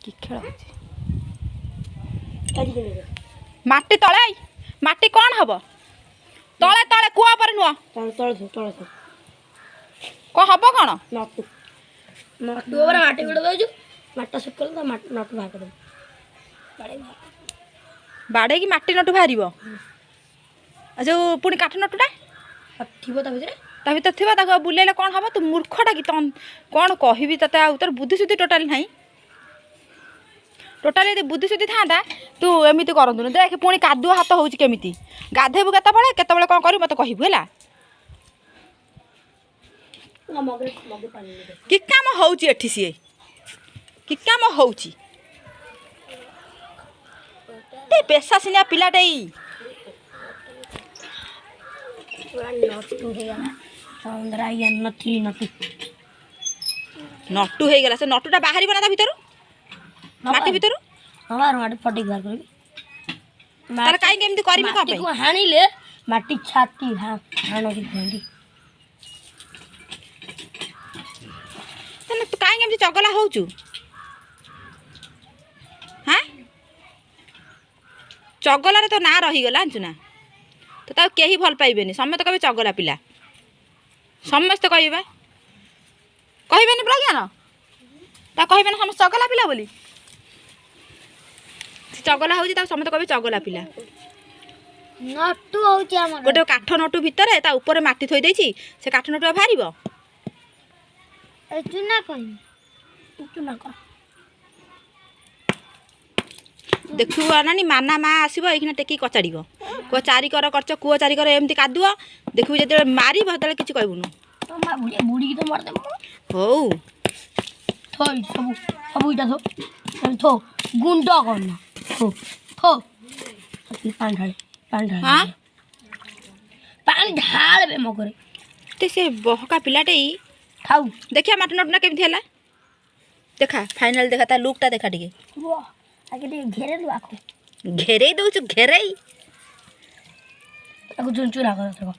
कि खेल माटी तले माटी कौन हम तले तले कुआ पर नुह कौन हम कौन नटू नटू माटी गुड़ दे माटा सुखल तो नटू बाहर कर बाड़े की माटी नटू बाहर जो पुणी काठ नटूटा थी ता भर थी बुलेले कौन हम तू मूर्खटा कि कौन कहबी ते तोर बुद्धि सुद्धि टोटाल ना टोटाल यदि बुद्धि सुद्धि था तू एमती करतुन देख पुणी कादुआ हाथ होमी गाधेबू केतबे कौन कर मत कहबू है कि काम होची सी कि काम होची पेशा सिनिया पिलाटे नटू हो गला से नटूटा बाहर ना भर माटी भर फटे बाहर कर कहीं एमती कर हाणिले माटी छाती हाण तू कहीं एमती चगला होचु हाँ चगलार तो ना रहीगला जानचु ना तो ताऊ कहीं भल पाइबे समस्त कहे चगला पिला समस्ते कहे कहबेनि प्रज्ञान ता कहबे समस्त चगला पिला बोली चगला हो समस्त कहे चगला पिला नटू होची हमर गोटे काठ नटू भितर ता ऊपर माटी थोई देछि से काठ नटू बाहर चुना कहीं चुना कर देखु नानी माना माँ आसब ये टेक कचाड़ कह चारिकर कर कूह चारिकर एमती कादुआ देखु जो मार से किसी कहबुन बुड़ी तो मार हो थो सब सब इटा थो गुंड करना थो थो पानी ढाल हाँ पानी ढाल बे मगरे तो से बहका पिलाटे खाऊ देखिया माटी नटना केमती है देखा फाइनल देखा ता लुकटा देखा टे आगे घेरे दो आखो घेरे दौचु घेरे चुना कर